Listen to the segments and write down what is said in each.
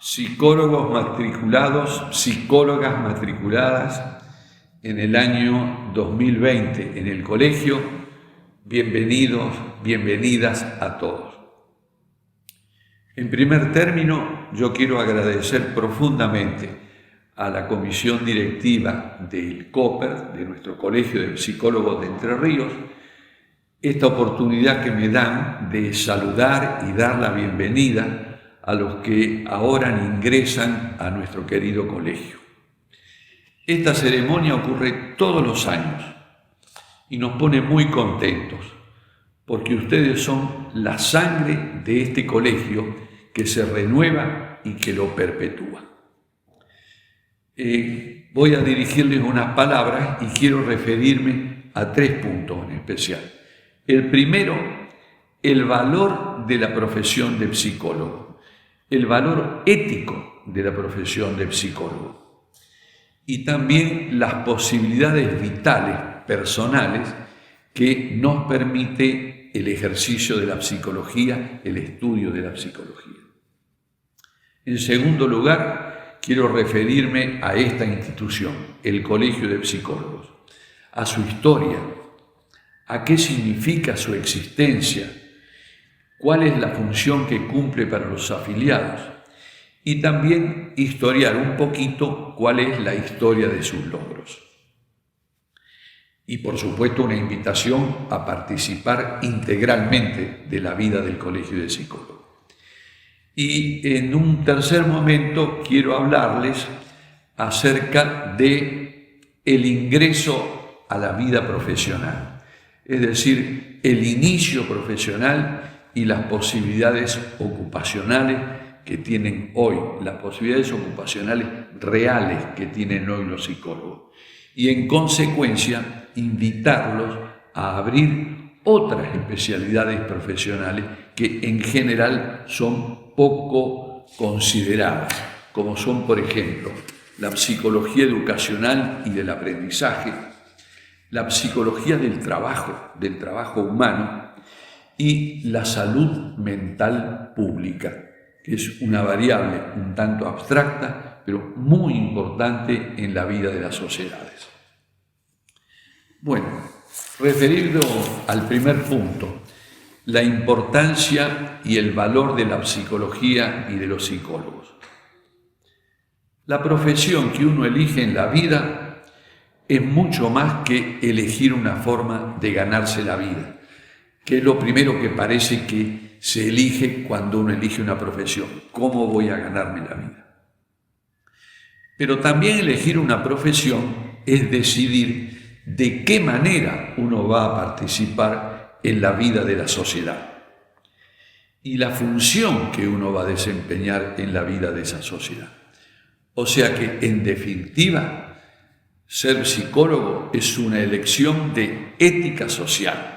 psicólogos matriculados, psicólogas matriculadas en el año 2020 en el colegio, bienvenidos, bienvenidas a todos. En primer término, yo quiero agradecer profundamente a la comisión directiva del COPER, de nuestro Colegio de Psicólogos de Entre Ríos, esta oportunidad que me dan de saludar y dar la bienvenida a los que ahora ingresan a nuestro querido colegio. Esta ceremonia ocurre todos los años y nos pone muy contentos porque ustedes son la sangre de este colegio que se renueva y que lo perpetúa. Voy a dirigirles unas palabras y quiero referirme a 3 puntos en especial. El primero, el valor de la profesión de psicólogo, el valor ético de la profesión de psicólogo y también las posibilidades vitales, personales, que nos permite el ejercicio de la psicología, el estudio de la psicología. En segundo lugar, quiero referirme a esta institución, el Colegio de Psicólogos, a su historia, a qué significa su existencia, cuál es la función que cumple para los afiliados y también historiar un poquito cuál es la historia de sus logros. Y por supuesto una invitación a participar integralmente de la vida del Colegio de Psicólogos. Y en un tercer momento quiero hablarles acerca de el ingreso a la vida profesional. Es decir, el inicio profesional y las posibilidades ocupacionales que tienen hoy, las posibilidades ocupacionales reales que tienen hoy los psicólogos. Y en consecuencia, invitarlos a abrir otras especialidades profesionales que en general son poco consideradas, como son, por ejemplo, la psicología educacional y del aprendizaje, la psicología del trabajo humano y la salud mental pública, que es una variable un tanto abstracta, pero muy importante en la vida de las sociedades. Bueno, referido al primer punto, la importancia y el valor de la psicología y de los psicólogos. La profesión que uno elige en la vida es mucho más que elegir una forma de ganarse la vida, que es lo primero que parece que se elige cuando uno elige una profesión. ¿Cómo voy a ganarme la vida? Pero también elegir una profesión es decidir de qué manera uno va a participar en la vida de la sociedad y la función que uno va a desempeñar en la vida de esa sociedad. O sea que, en definitiva, ser psicólogo es una elección de ética social.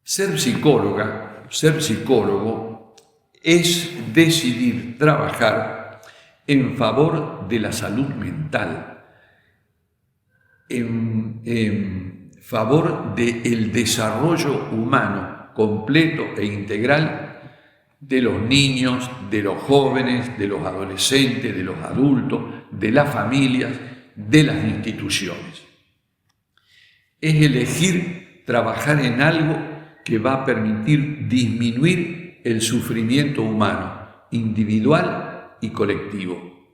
Ser psicólogo es decidir trabajar en favor de la salud mental, en favor del desarrollo humano completo e integral de los niños, de los jóvenes, de los adolescentes, de los adultos, de las familias, de las instituciones. Es elegir trabajar en algo que va a permitir disminuir el sufrimiento humano, individual y colectivo.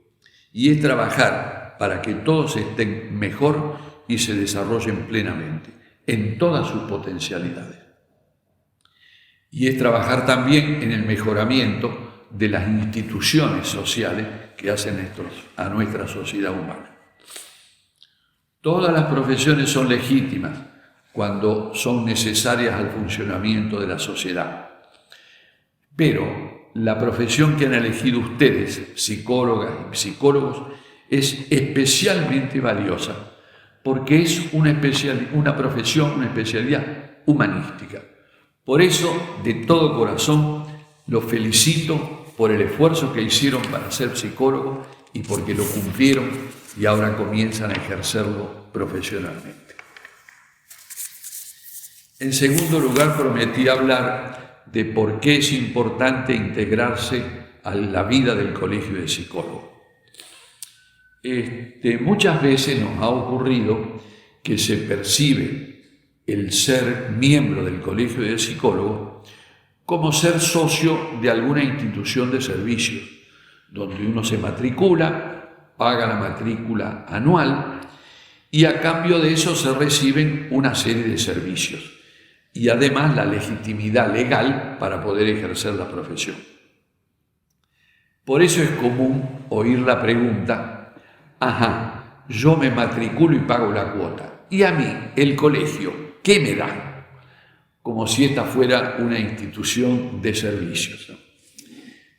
Y es trabajar para que todos estén mejor y se desarrollen plenamente, en todas sus potencialidades. Y es trabajar también en el mejoramiento de las instituciones sociales que hacen a nuestra sociedad humana. Todas las profesiones son legítimas cuando son necesarias al funcionamiento de la sociedad. Pero la profesión que han elegido ustedes, psicólogas y psicólogos, es especialmente valiosa porque es una profesión, una especialidad humanística. Por eso, de todo corazón, los felicito por el esfuerzo que hicieron para ser psicólogos y porque lo cumplieron y ahora comienzan a ejercerlo profesionalmente. En segundo lugar, prometí hablar de por qué es importante integrarse a la vida del colegio de psicólogos. Muchas veces nos ha ocurrido que se percibe el ser miembro del colegio de psicólogos como ser socio de alguna institución de servicios, donde uno se matricula, paga la matrícula anual y a cambio de eso se reciben una serie de servicios y además la legitimidad legal para poder ejercer la profesión. Por eso es común oír la pregunta: ajá, yo me matriculo y pago la cuota, ¿y a mí, el colegio, qué me da? Como si esta fuera una institución de servicios, ¿no?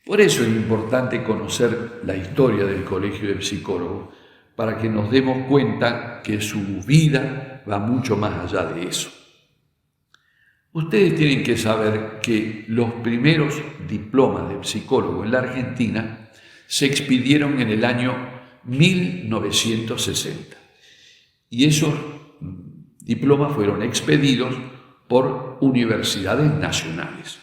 Por eso es importante conocer la historia del Colegio de Psicólogos, para que nos demos cuenta que su vida va mucho más allá de eso. Ustedes tienen que saber que los primeros diplomas de psicólogo en la Argentina se expidieron en el año 1960 y esos diplomas fueron expedidos por universidades nacionales.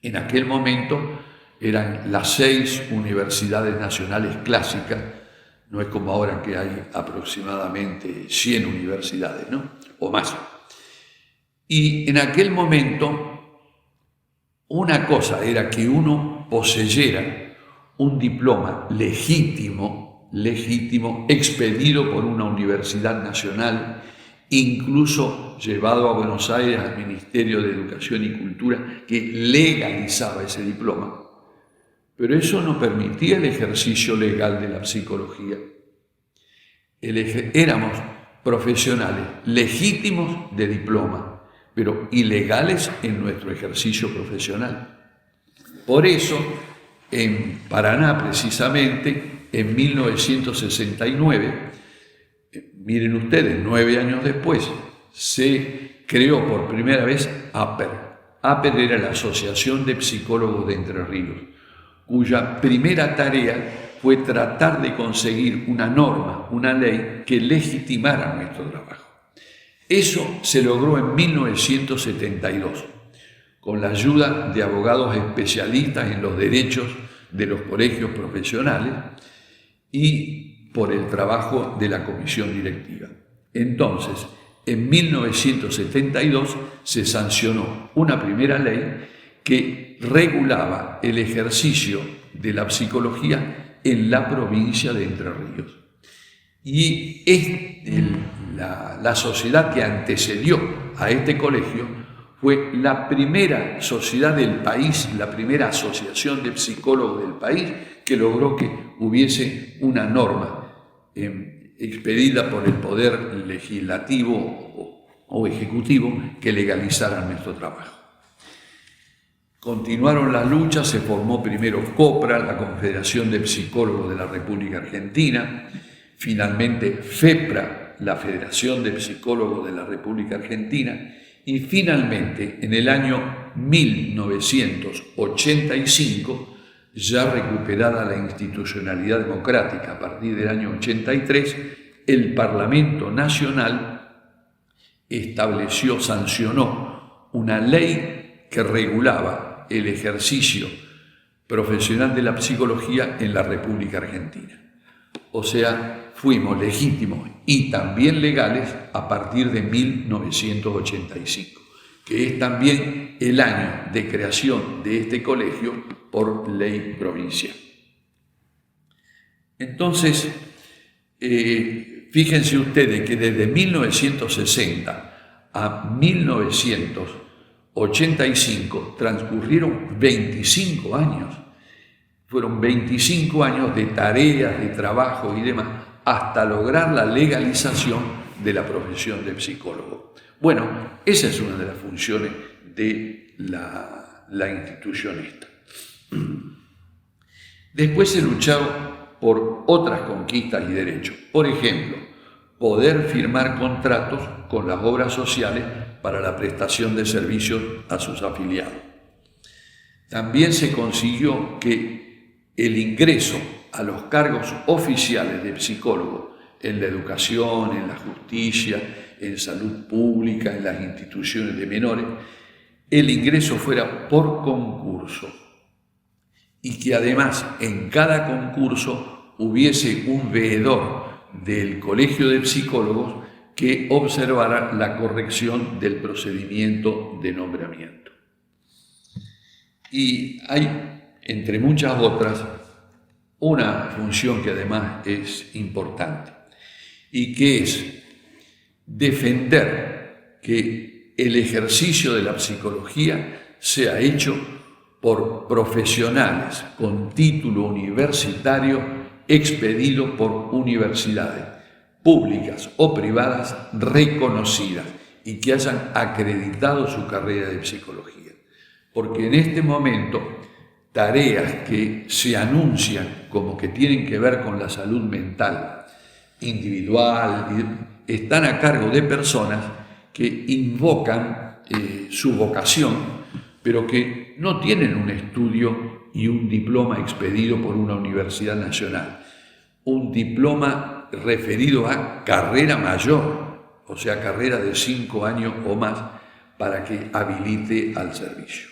En aquel momento eran las 6 universidades nacionales clásicas, no es como ahora que hay aproximadamente 100 universidades, ¿no? O más. Y en aquel momento, una cosa era que uno poseyera un diploma legítimo, expedido por una universidad nacional, incluso llevado a Buenos Aires al Ministerio de Educación y Cultura, que legalizaba ese diploma. Pero eso no permitía el ejercicio legal de la psicología. Éramos profesionales legítimos de diploma, pero ilegales en nuestro ejercicio profesional. Por eso, en Paraná, precisamente, en 1969, miren ustedes, 9 años después, se creó por primera vez APER. APER era la Asociación de Psicólogos de Entre Ríos, cuya primera tarea fue tratar de conseguir una norma, una ley que legitimara nuestro trabajo. Eso se logró en 1972, con la ayuda de abogados especialistas en los derechos de los colegios profesionales y por el trabajo de la comisión directiva. Entonces, en 1972 se sancionó una primera ley que regulaba el ejercicio de la psicología en la provincia de Entre Ríos. Y la sociedad que antecedió a este colegio fue la primera sociedad del país, la primera asociación de psicólogos del país que logró que hubiese una norma expedida por el poder legislativo o ejecutivo que legalizara nuestro trabajo. Continuaron las luchas, se formó primero COPRA, la Confederación de Psicólogos de la República Argentina, finalmente FEPRA, la Federación de Psicólogos de la República Argentina, y finalmente en el año 1985, ya recuperada la institucionalidad democrática a partir del año 83, el Parlamento Nacional sancionó una ley que regulaba el ejercicio profesional de la psicología en la República Argentina. O sea, fuimos legítimos y también legales a partir de 1985, que es también el año de creación de este colegio por ley provincial. Entonces, fíjense ustedes que desde 1960 a 1985 transcurrieron 25 años. Fueron 25 años de tareas, de trabajo y demás, hasta lograr la legalización de la profesión de psicólogo. Bueno, esa es una de las funciones de la institución esta. Después se luchaba por otras conquistas y derechos. Por ejemplo, poder firmar contratos con las obras sociales para la prestación de servicios a sus afiliados. También se consiguió que el ingreso a los cargos oficiales de psicólogo en la educación, en la justicia, en salud pública, en las instituciones de menores, el ingreso fuera por concurso y que además en cada concurso hubiese un veedor del Colegio de Psicólogos que observara la corrección del procedimiento de nombramiento. Y hay, entre muchas otras, una función que además es importante y que es defender que el ejercicio de la psicología sea hecho por profesionales con título universitario expedido por universidades públicas o privadas reconocidas y que hayan acreditado su carrera de psicología. Porque en este momento, tareas que se anuncian como que tienen que ver con la salud mental individual están a cargo de personas que invocan su vocación, pero que no tienen un estudio y un diploma expedido por una universidad nacional, un diploma referido a carrera mayor, o sea, carrera de 5 años o más, para que habilite al servicio.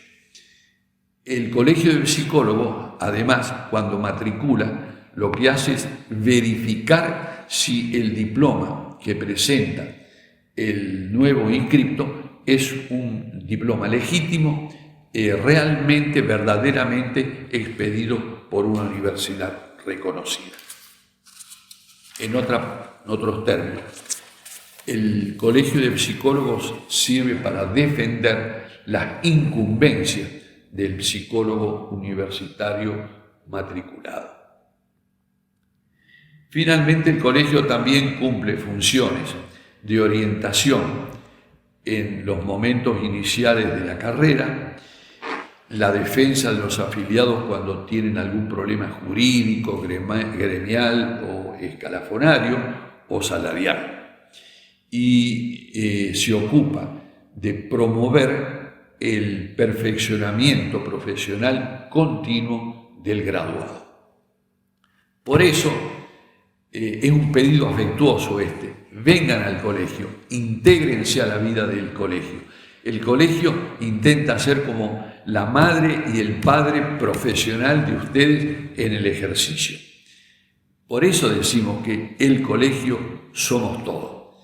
El Colegio de Psicólogos, además, cuando matricula, lo que hace es verificar si el diploma que presenta el nuevo inscripto es un diploma legítimo, realmente, verdaderamente expedido por una universidad reconocida. En otros términos, el Colegio de Psicólogos sirve para defender las incumbencias del psicólogo universitario matriculado. Finalmente, el colegio también cumple funciones de orientación en los momentos iniciales de la carrera, la defensa de los afiliados cuando tienen algún problema jurídico, gremial o escalafonario o salarial. Y se ocupa de promover el perfeccionamiento profesional continuo del graduado. Por eso es un pedido afectuoso vengan al colegio, intégrense a la vida del colegio. El colegio intenta ser como la madre y el padre profesional de ustedes en el ejercicio. Por eso decimos que el colegio somos todos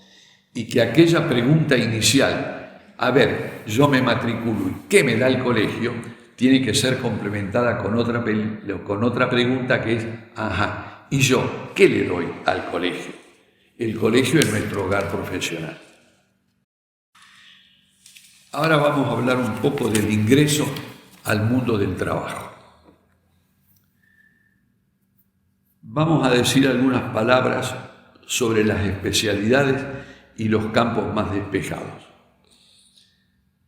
y que aquella pregunta inicial, a ver, yo me matriculo y ¿qué me da el colegio?, tiene que ser complementada con otra pregunta que es, ¿y yo qué le doy al colegio? El colegio es nuestro hogar profesional. Ahora vamos a hablar un poco del ingreso al mundo del trabajo. Vamos a decir algunas palabras sobre las especialidades y los campos más despejados.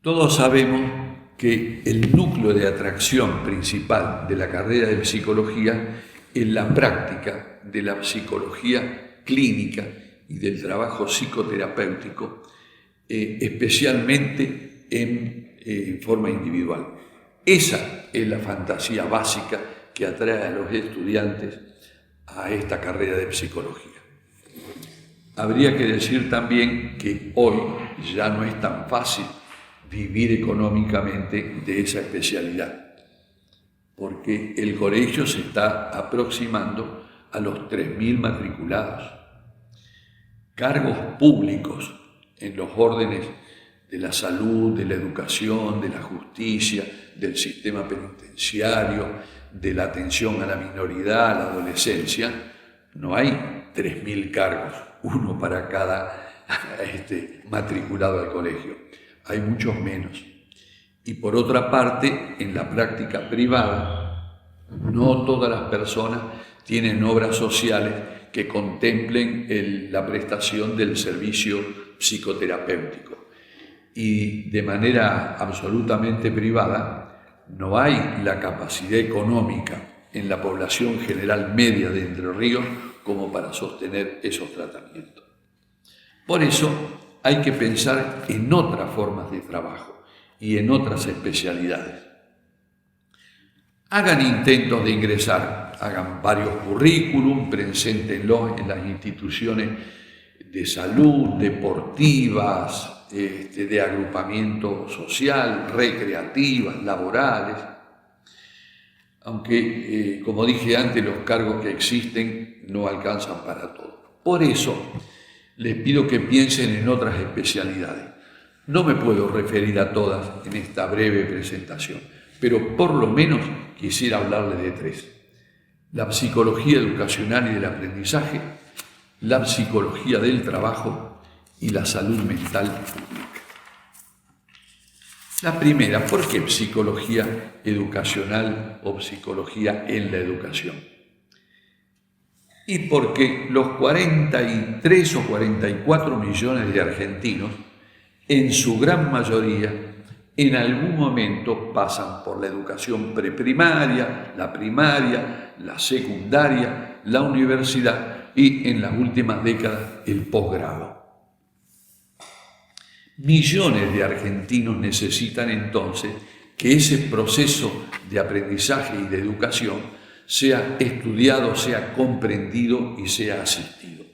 Todos sabemos que el núcleo de atracción principal de la carrera de psicología es la práctica de la psicología clínica y del trabajo psicoterapéutico, especialmente en forma individual. Esa es la fantasía básica que atrae a los estudiantes a esta carrera de psicología. Habría que decir también que hoy ya no es tan fácil vivir económicamente de esa especialidad, porque el colegio se está aproximando a los 3.000 matriculados. Cargos públicos en los órdenes de la salud, de la educación, de la justicia, del sistema penitenciario, de la atención a la minoridad, a la adolescencia, no hay 3.000 cargos, uno para cada matriculado al colegio. Hay muchos menos. Y por otra parte, en la práctica privada, no todas las personas tienen obras sociales que contemplen la prestación del servicio psicoterapéutico. Y de manera absolutamente privada, no hay la capacidad económica en la población general media de Entre Ríos como para sostener esos tratamientos. Por eso hay que pensar en otras formas de trabajo y en otras especialidades. Hagan intentos de ingresar, hagan varios currículum, preséntenlos en las instituciones de salud, deportivas, de agrupamiento social, recreativas, laborales. aunque, como dije antes, los cargos que existen no alcanzan para todo. Por eso, les pido que piensen en otras especialidades. No me puedo referir a todas en esta breve presentación, pero por lo menos quisiera hablarles de tres: la psicología educacional y del aprendizaje, la psicología del trabajo y la salud mental pública. La primera, ¿por qué psicología educacional o psicología en la educación? Y porque los 43 o 44 millones de argentinos, en su gran mayoría, en algún momento pasan por la educación preprimaria, la primaria, la secundaria, la universidad y en las últimas décadas el posgrado. Millones de argentinos necesitan entonces que ese proceso de aprendizaje y de educación sea estudiado, sea comprendido y sea asistido.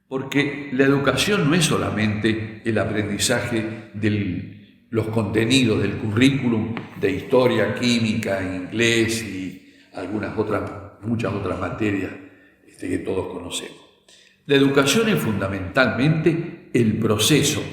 Porque la educación no es solamente el aprendizaje de los contenidos del currículum de historia, química, inglés y muchas otras materias que todos conocemos. La educación es fundamentalmente el proceso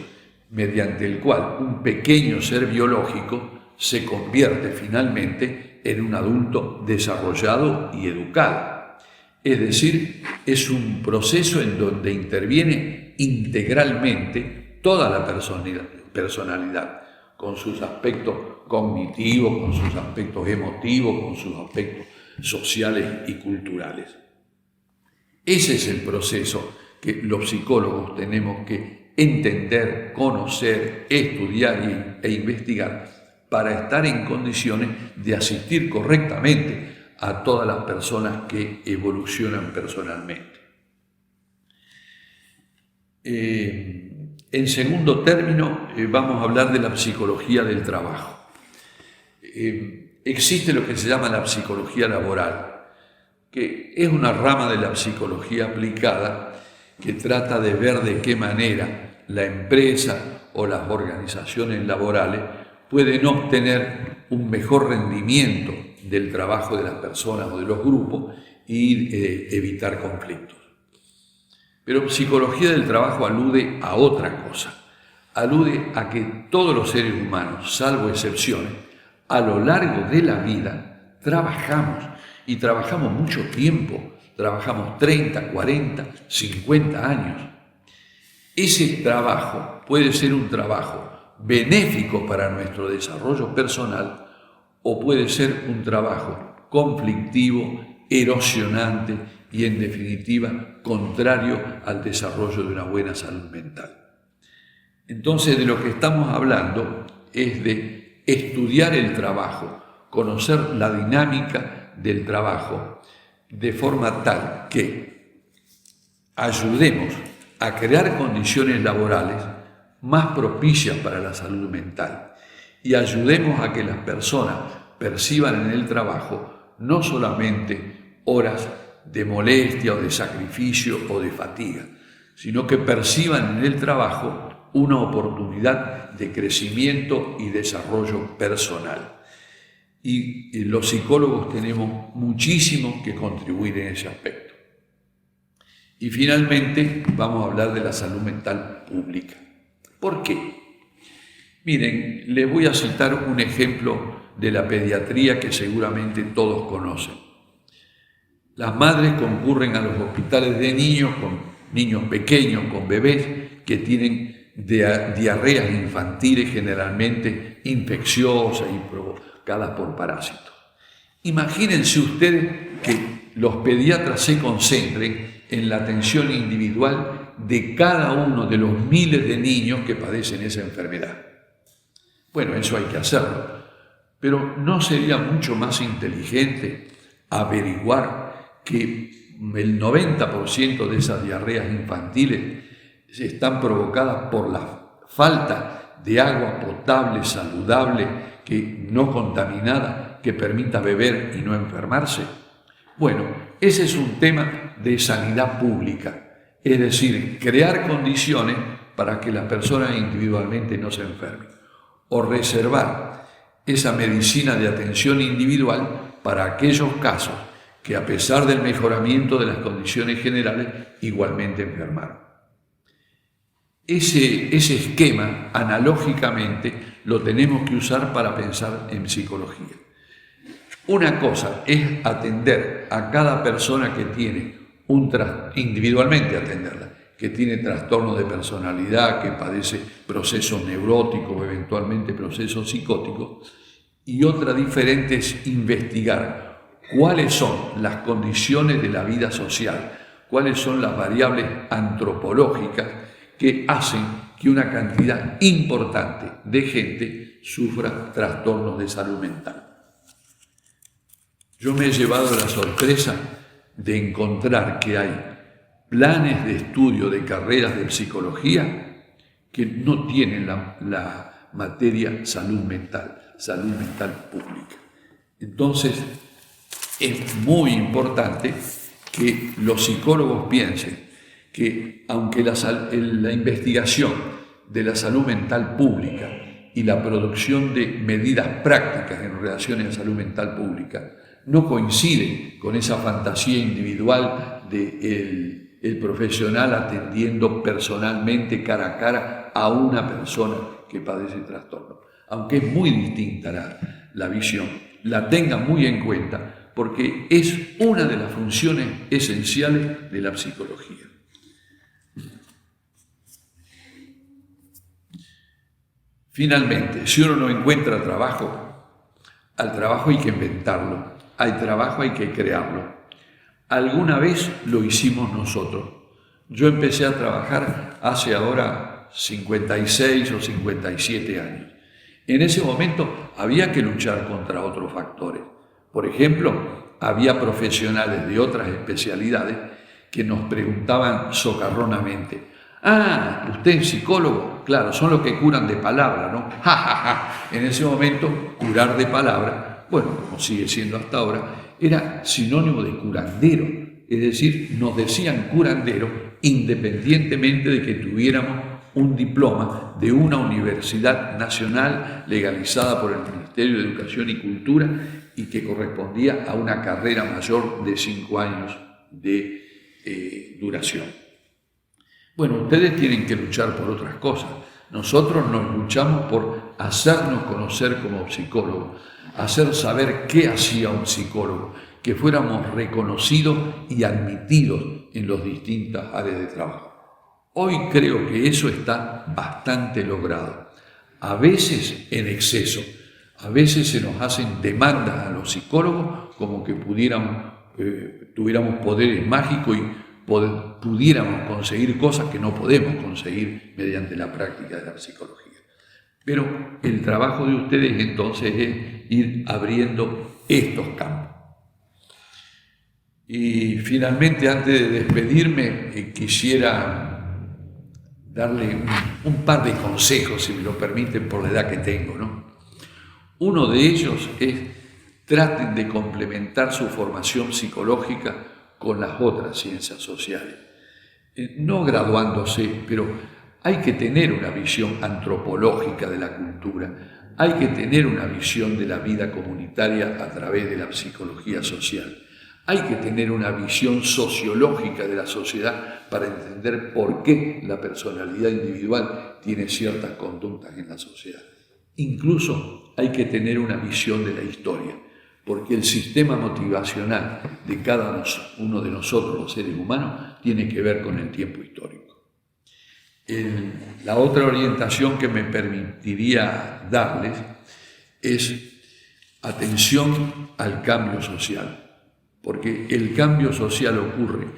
mediante el cual un pequeño ser biológico se convierte finalmente en un adulto desarrollado y educado. Es decir, es un proceso en donde interviene integralmente toda la personalidad, con sus aspectos cognitivos, con sus aspectos emotivos, con sus aspectos sociales y culturales. Ese es el proceso que los psicólogos tenemos que entender, conocer, estudiar e investigar para estar en condiciones de asistir correctamente a todas las personas que evolucionan personalmente. En segundo término, vamos a hablar de la psicología del trabajo. Existe lo que se llama la psicología laboral, que es una rama de la psicología aplicada que trata de ver de qué manera la empresa o las organizaciones laborales pueden obtener un mejor rendimiento del trabajo de las personas o de los grupos y evitar conflictos. Pero psicología del trabajo alude a otra cosa, alude a que todos los seres humanos, salvo excepciones, a lo largo de la vida trabajamos y trabajamos mucho tiempo. Trabajamos 30, 40, 50 años. Ese trabajo puede ser un trabajo benéfico para nuestro desarrollo personal o puede ser un trabajo conflictivo, erosionante y, en definitiva, contrario al desarrollo de una buena salud mental. Entonces, de lo que estamos hablando es de estudiar el trabajo, conocer la dinámica del trabajo, de forma tal que ayudemos a crear condiciones laborales más propicias para la salud mental y ayudemos a que las personas perciban en el trabajo no solamente horas de molestia o de sacrificio o de fatiga, sino que perciban en el trabajo una oportunidad de crecimiento y desarrollo personal. Y los psicólogos tenemos muchísimo que contribuir en ese aspecto. Y finalmente vamos a hablar de la salud mental pública. ¿Por qué? Miren, les voy a citar un ejemplo de la pediatría que seguramente todos conocen. Las madres concurren a los hospitales de niños con niños pequeños, con bebés que tienen diarreas infantiles generalmente infecciosas y provocadas por parásitos. Imagínense ustedes que los pediatras se concentren en la atención individual de cada uno de los miles de niños que padecen esa enfermedad. Bueno, eso hay que hacerlo, pero ¿no sería mucho más inteligente averiguar que el 90% de esas diarreas infantiles están provocadas por la falta de agua potable, saludable, no contaminada, que permita beber y no enfermarse? Bueno, ese es un tema de sanidad pública, es decir, crear condiciones para que las personas individualmente no se enfermen, o reservar esa medicina de atención individual para aquellos casos que a pesar del mejoramiento de las condiciones generales igualmente enfermaron. Ese esquema, analógicamente, lo tenemos que usar para pensar en psicología. Una cosa es atender a cada persona que tiene individualmente atenderla, que tiene trastorno de personalidad, que padece procesos neuróticos o eventualmente procesos psicóticos, y otra diferente es investigar cuáles son las condiciones de la vida social, cuáles son las variables antropológicas que hacen que una cantidad importante de gente sufra trastornos de salud mental. Yo me he llevado la sorpresa de encontrar que hay planes de estudio de carreras de psicología que no tienen la materia salud mental pública. Entonces, es muy importante que los psicólogos piensen que aunque la investigación de la salud mental pública y la producción de medidas prácticas en relación a la salud mental pública no coinciden con esa fantasía individual del profesional atendiendo personalmente cara a cara a una persona que padece trastorno. Aunque es muy distinta la visión, la tengan muy en cuenta porque es una de las funciones esenciales de la psicología. Finalmente, si uno no encuentra trabajo, al trabajo hay que inventarlo, al trabajo hay que crearlo. Alguna vez lo hicimos nosotros. Yo empecé a trabajar hace ahora 56 o 57 años. En ese momento había que luchar contra otros factores. Por ejemplo, había profesionales de otras especialidades que nos preguntaban socarronamente: ah, ¿usted es psicólogo? Claro, son los que curan de palabra, ¿no? Ja, ja, ja. En ese momento, curar de palabra, bueno, como sigue siendo hasta ahora, era sinónimo de curandero. Es decir, nos decían curandero independientemente de que tuviéramos un diploma de una universidad nacional legalizada por el Ministerio de Educación y Cultura y que correspondía a una carrera mayor de 5 años de duración. Bueno, ustedes tienen que luchar por otras cosas. Nosotros nos luchamos por hacernos conocer como psicólogos, hacer saber qué hacía un psicólogo, que fuéramos reconocidos y admitidos en las distintas áreas de trabajo. Hoy creo que eso está bastante logrado, a veces en exceso, a veces se nos hacen demandas a los psicólogos como que tuviéramos poderes mágicos y pudiéramos conseguir cosas que no podemos conseguir mediante la práctica de la psicología. Pero el trabajo de ustedes entonces es ir abriendo estos campos. Y finalmente, antes de despedirme, quisiera darle un par de consejos, si me lo permiten, por la edad que tengo, ¿no? Uno de ellos es: traten de complementar su formación psicológica con las otras ciencias sociales. No graduándose, pero hay que tener una visión antropológica de la cultura, hay que tener una visión de la vida comunitaria a través de la psicología social. Hay que tener una visión sociológica de la sociedad para entender por qué la personalidad individual tiene ciertas conductas en la sociedad. Incluso hay que tener una visión de la historia, porque el sistema motivacional de cada uno de nosotros, los seres humanos, tiene que ver con el tiempo histórico. La otra orientación que me permitiría darles es atención al cambio social. Porque el cambio social ocurre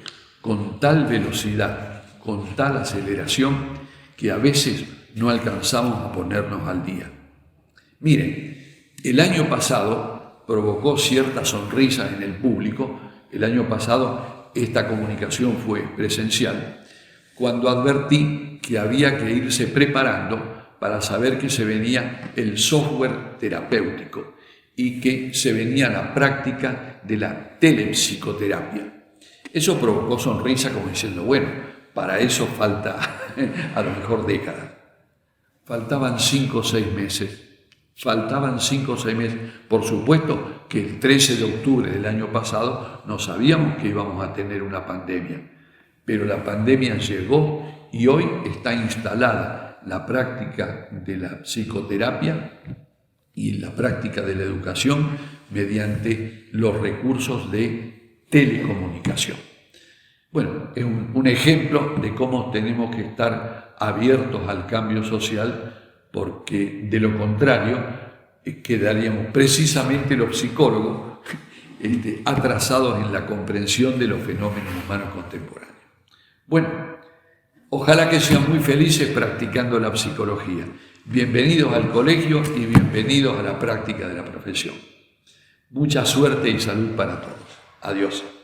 con tal velocidad, con tal aceleración, que a veces no alcanzamos a ponernos al día. Miren, el año pasado provocó cierta sonrisa en el público. El año pasado esta comunicación fue presencial, cuando advertí que había que irse preparando para saber que se venía el software terapéutico y que se venía la práctica de la telepsicoterapia. Eso provocó sonrisa como diciendo, bueno, para eso falta a lo mejor décadas. Faltaban 5 o 6 meses Faltaban 5 o 6 meses. Por supuesto que el 13 de octubre del año pasado no sabíamos que íbamos a tener una pandemia, pero la pandemia llegó y hoy está instalada la práctica de la psicoterapia y la práctica de la educación mediante los recursos de telecomunicación. Bueno, es un ejemplo de cómo tenemos que estar abiertos al cambio social, porque de lo contrario quedaríamos precisamente los psicólogos atrasados en la comprensión de los fenómenos humanos contemporáneos. Bueno, ojalá que sean muy felices practicando la psicología. Bienvenidos al colegio y bienvenidos a la práctica de la profesión. Mucha suerte y salud para todos. Adiós.